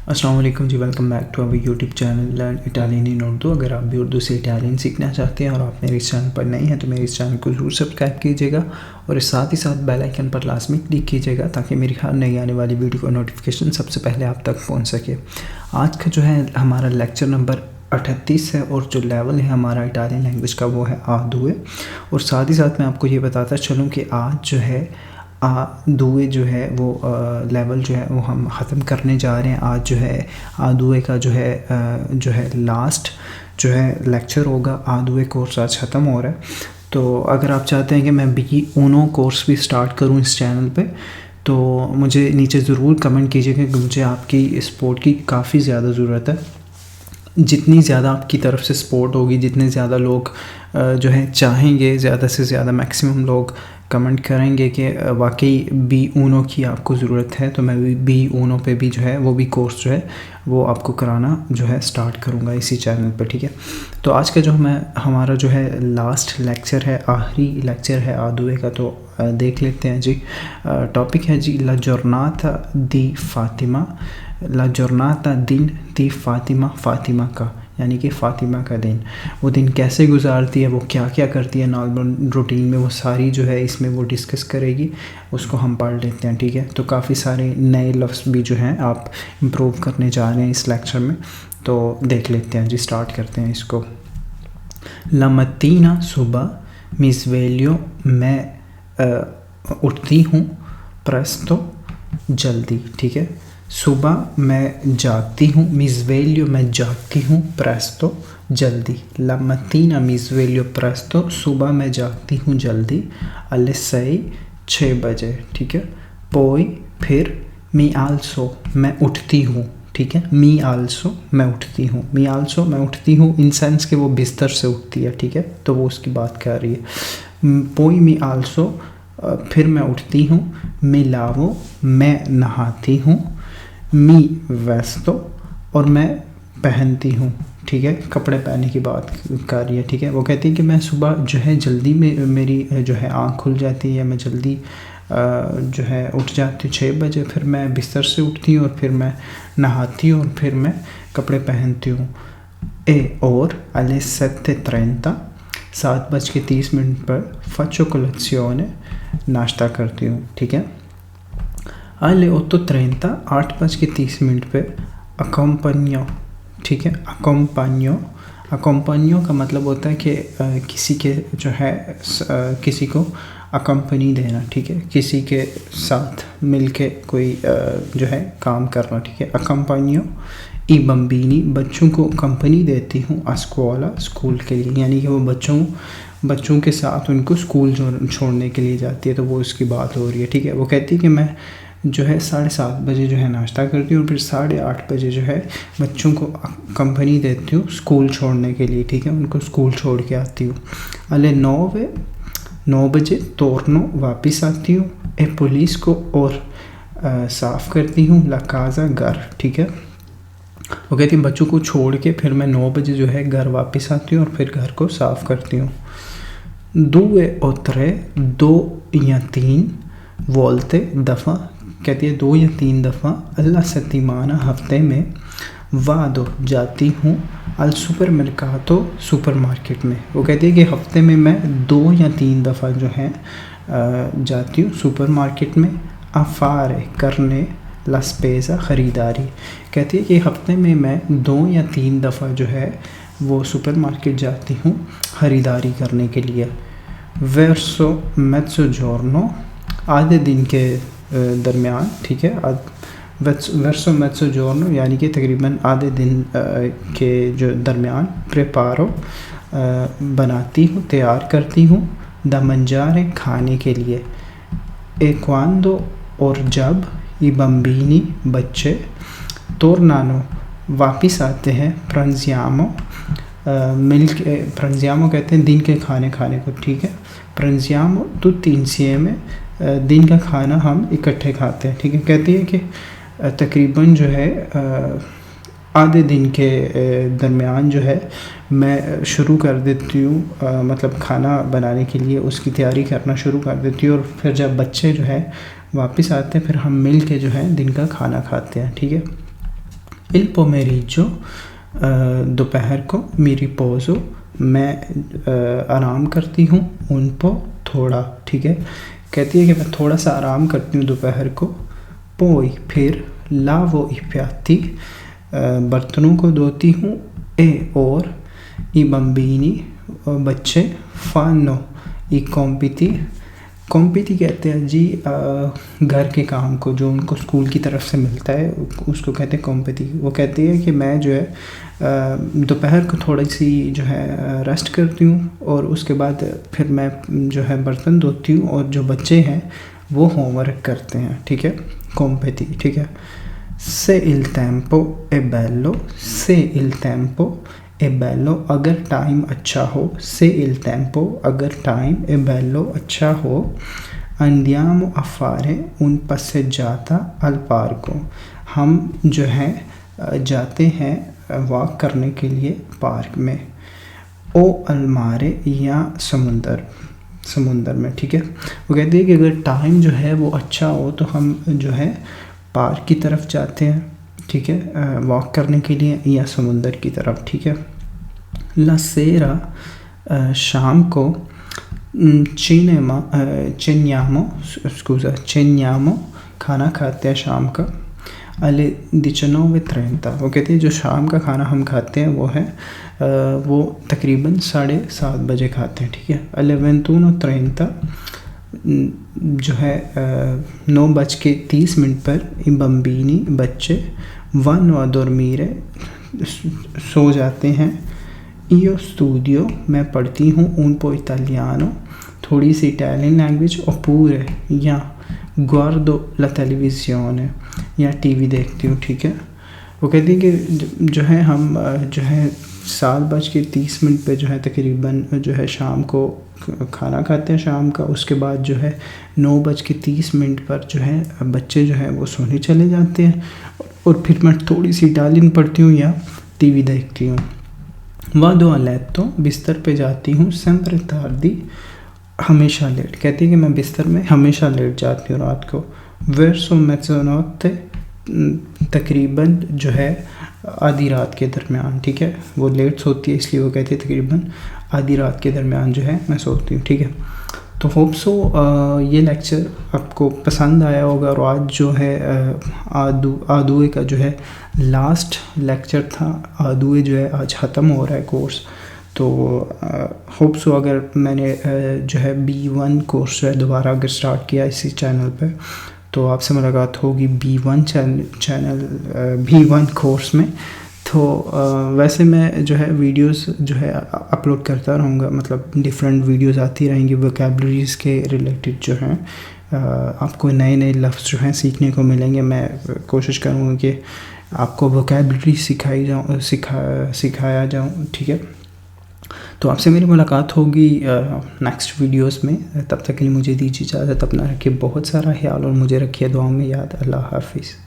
अस्सलाम वालेकुम जी, welcome back to our YouTube channel learn Italian in Urdu. अगर आप भी उर्दू से इटालियन सीखना चाहते हैं और आप मेरे इस चैनल पर नए हैं तो मेरे इस चैनल को ज़रूर सब्सक्राइब कीजिएगा और साथ ही साथ बेल आइकन पर लाजमी क्लिक कीजिएगा ताकि मेरी हर नई आने वाली वीडियो का नोटिफिकेशन सबसे पहले आप तक पहुँच सके। आज का जो है हमारा लेक्चर नंबर 38 है और जो लेवल है हमारा इटालियन लैंग्वेज का वो है A2। और साथ ही साथ मैं आपको ये बताता चलूँ कि आज जो है A2 जो है वो लेवल जो है वो हम ख़त्म करने जा रहे हैं। आज जो है A2 का जो है लास्ट जो है लेक्चर होगा। A2 कोर्स आज ख़त्म हो रहा है, तो अगर आप चाहते हैं कि मैं B1 कोर्स भी स्टार्ट करूं इस चैनल पे तो मुझे नीचे ज़रूर कमेंट कीजिएगा कि मुझे आपकी सपोर्ट की काफ़ी ज़्यादा ज़रूरत है। जितनी ज़्यादा आपकी तरफ से सपोर्ट होगी, जितने ज़्यादा लोग जो है चाहेंगे, ज़्यादा से ज़्यादा मैक्सिमम लोग कमेंट करेंगे कि वाकई B1 की आपको ज़रूरत है, तो मैं B1 पे भी जो है वो भी कोर्स जो है वो आपको कराना जो है स्टार्ट करूँगा इसी चैनल पर। ठीक है, तो आज का जो हमारा जो है लास्ट लेक्चर है, आखिरी लेक्चर है A2 का, तो देख लेते हैं जी। टॉपिक है जी ला giornata di फातिमा। ला giornata di फातिमा, फातिमा का यानी कि फ़ातिमा का दिन। वो दिन कैसे गुजारती है, वो क्या क्या करती है नॉर्मल रूटीन में, वो सारी जो है इसमें वो डिस्कस करेगी, उसको हम पढ़ लेते हैं। ठीक है, तो काफ़ी सारे नए लफ्ज़ भी जो हैं आप इम्प्रूव करने जा रहे हैं इस लेक्चर में, तो देख लेते हैं जी, स्टार्ट करते हैं इसको। ला mattina सुबह mi sveglio, मैं उठती हूँ presto जल्दी। ठीक है, सुबह मैं जागती हूँ, mi sveglio मैं जागती हूँ, presto जल्दी। la mattina mi sveglio presto, सुबह मैं जागती हूँ जल्दी, alle 6 बजे। ठीक है, poi फिर mi alzo मैं उठती हूँ। ठीक है, मी आल्सो मैं उठती हूँ, मी आल्सो मैं उठती हूँ इन सेंस के वो बिस्तर से उठती है। ठीक है, तो वो उसकी बात कर रही है। पोई मी आल्सो फिर मैं उठती हूँ, मी लावो मैं नहाती हूँ, मी वेस्तो और मैं पहनती हूँ। ठीक है, कपड़े पहनने की बात कर रही है। ठीक है, वो कहती है कि मैं सुबह जो है जल्दी में मेरी जो है आँख खुल जाती है, मैं जल्दी जो है उठ जाती हूँ 6 बजे, फिर मैं बिस्तर से उठती हूँ और फिर मैं नहाती हूँ और फिर मैं कपड़े पहनती हूँ। और alle 7:30 7:30 पर faccio colazione नाश्ता करती हूँ। ठीक है, alle 8:30 8:30 पे accompagno। ठीक है, अकम्पनियो का मतलब होता है कि किसी के जो है किसी को अकम्पनी देना। ठीक है, किसी के साथ मिलके कोई जो है काम करना। ठीक है, अकम्पनियो ई बम्बीनी बच्चों को कंपनी देती हूँ, अस्कुआला स्कूल के लिए, यानी कि वो बच्चों के साथ उनको स्कूल छोड़ने के लिए जाती है, तो वो उसकी बात हो रही है। ठीक है, वो कहती है कि मैं जो है 7:30 बजे जो है नाश्ता करती हूँ और फिर 8:30 बजे जो है बच्चों को कंपनी देती हूँ स्कूल छोड़ने के लिए। ठीक है, उनको स्कूल छोड़ के आती हूँ। alle 9 बजे तोरनो वापस आती हूँ, ए पुलिस को और साफ़ करती हूँ, ला काज़ा घर। ठीक है, वो कहती है बच्चों को छोड़ के फिर मैं 9 बजे जो है घर वापस आती हूँ और फिर घर को साफ़ करती हूँ। 2 और 3 2 या 3 वोल्ते दफ़ा, कहती है 2 या 3 दफ़ा, अल्ला सतीमाना हफ्ते में, वादो जाती हूँ, अल सुपरमर्कातो सुपरमार्केट में। वो कहती है कि हफ्ते में मैं 2 या 3 दफ़ा जो है जाती हूँ सुपरमार्केट में, अफारे करने, ला स्पेसा ख़रीदारी। कहती है कि हफ्ते में मैं 2 या 3 दफ़ा जो है वो सुपरमार्केट जाती हूँ ख़रीदारी करने के लिए। वर्सो मेज़ोगिorno आधे दिन के दरमियान। ठीक है, वर्सो मेज़ोगिorno यानी कि तकरीबन आधे दिन के जो दरमियान, प्रेपारो बनाती हूँ, तैयार करती हूँ, दा मंजारे खाने के लिए, ए क्वांदो और जब, ई बम्बीनी बच्चे, तोरनानो वापस आते हैं, प्ranziamo प्ranziamo कहते हैं दिन के खाने खाने को। ठीक है, प्ranziamo tutti insieme दिन का खाना हम इकट्ठे खाते हैं। ठीक है, कहती है कि तकरीबन जो है आधे दिन के दरमियान जो है मैं शुरू कर देती हूँ, मतलब खाना बनाने के लिए उसकी तैयारी करना शुरू कर देती हूँ और फिर जब बच्चे जो है वापस आते हैं फिर हम मिल के जो है दिन का खाना खाते हैं। ठीक है, Il pomeriggio दोपहर को mi riposo मैं आराम करती हूँ un po थोड़ा, ठीक है। कहती है कि मैं थोड़ा सा आराम करती हूँ दोपहर को। poi फिर lavo i piatti बर्तनों को धोती हूँ। e और i bambini बच्चे fanno i compiti कॉम्पिटी कहते हैं जी घर के काम को जो उनको स्कूल की तरफ से मिलता है उसको कहते हैं कॉम्पिटी। वो कहती है कि मैं जो है दोपहर को थोड़ी सी जो है रेस्ट करती हूँ और उसके बाद फिर मैं जो है बर्तन धोती हूँ और जो बच्चे हैं वो होमवर्क करते हैं, ठीक है। कॉम्पिटी, ठीक है। से il tempo è bello, से il tempo è bello अगर टाइम अच्छा हो, से il tempo अगर टाइम è bello अच्छा हो। andiamo a fare un passeggiata al parco हम जो है जाते हैं वॉक करने के लिए पार्क में। ओ al mare या समुंदर में, ठीक है। वो कहती है कि अगर टाइम जो है वो अच्छा हो तो हम जो है पार्क की तरफ जाते हैं, ठीक है, वॉक करने के लिए या समुंदर की तरफ, ठीक है। ला सेरा शाम को ceniamo खाना खाते हैं शाम का। alle 19:30 वो कहते हैं जो शाम का खाना हम खाते हैं वो है वो तकरीबन 7:30 बजे खाते हैं, ठीक है। alle 21:30 जो है 9:30 पर i bambini बच्चे vanno a dormire सो जाते हैं। io studio मैं पढ़ती हूँ un po' italiano थोड़ी सी इटालियन लैंग्वेज। oppure या guardo la televisione या टीवी देखती हूँ, ठीक है। वो कहती है कि जो है हम जो है 7:30 पे जो है तकरीबन जो है शाम को खाना खाते हैं शाम का। उसके बाद जो है 9:30 पर जो है बच्चे जो है वो सोने चले जाते हैं और फिर मैं थोड़ी सी इटालियन पढ़ती हूँ या टीवी देखती हूँ। vado a letto बिस्तर पे जाती हूँ sempre tardi हमेशा लेट। कहती है कि मैं बिस्तर में हमेशा लेट जाती हूँ रात को। verso mezzanotte तकरीबन जो है आधी रात के दरमियान, ठीक है। वो लेट सोती है इसलिए वो कहती है तकरीबन आधी रात के दरमियान जो है मैं सोती हूँ, ठीक है। तो होप सो ये लेक्चर आपको पसंद आया होगा और आज जो है आदुए का जो है लास्ट लेक्चर था। आदुए जो है आज ख़त्म हो रहा है कोर्स। तो होप सो अगर मैंने जो है B1 कोर्स जो है दोबारा अगर स्टार्ट किया इसी चैनल पे तो आपसे मुलाकात होगी B1 कोर्स में। तो वैसे मैं जो है वीडियोस जो है अपलोड करता रहूँगा, मतलब डिफरेंट वीडियोस आती रहेंगी वोकैबुलरीज़ के रिलेटेड जो हैं। आपको नए नए लफ्ज़ जो हैं सीखने को मिलेंगे। मैं कोशिश करूँगा कि आपको वोकैबुलरी सिखाया जाऊँ, ठीक है। तो आपसे मेरी मुलाकात होगी नेक्स्ट वीडियोस में। तब तक के लिए मुझे दीजिए इजाज़त। अपना रखिए बहुत सारा ख्याल और मुझे रखिए दुआ में याद। अल्लाह हाफिज़।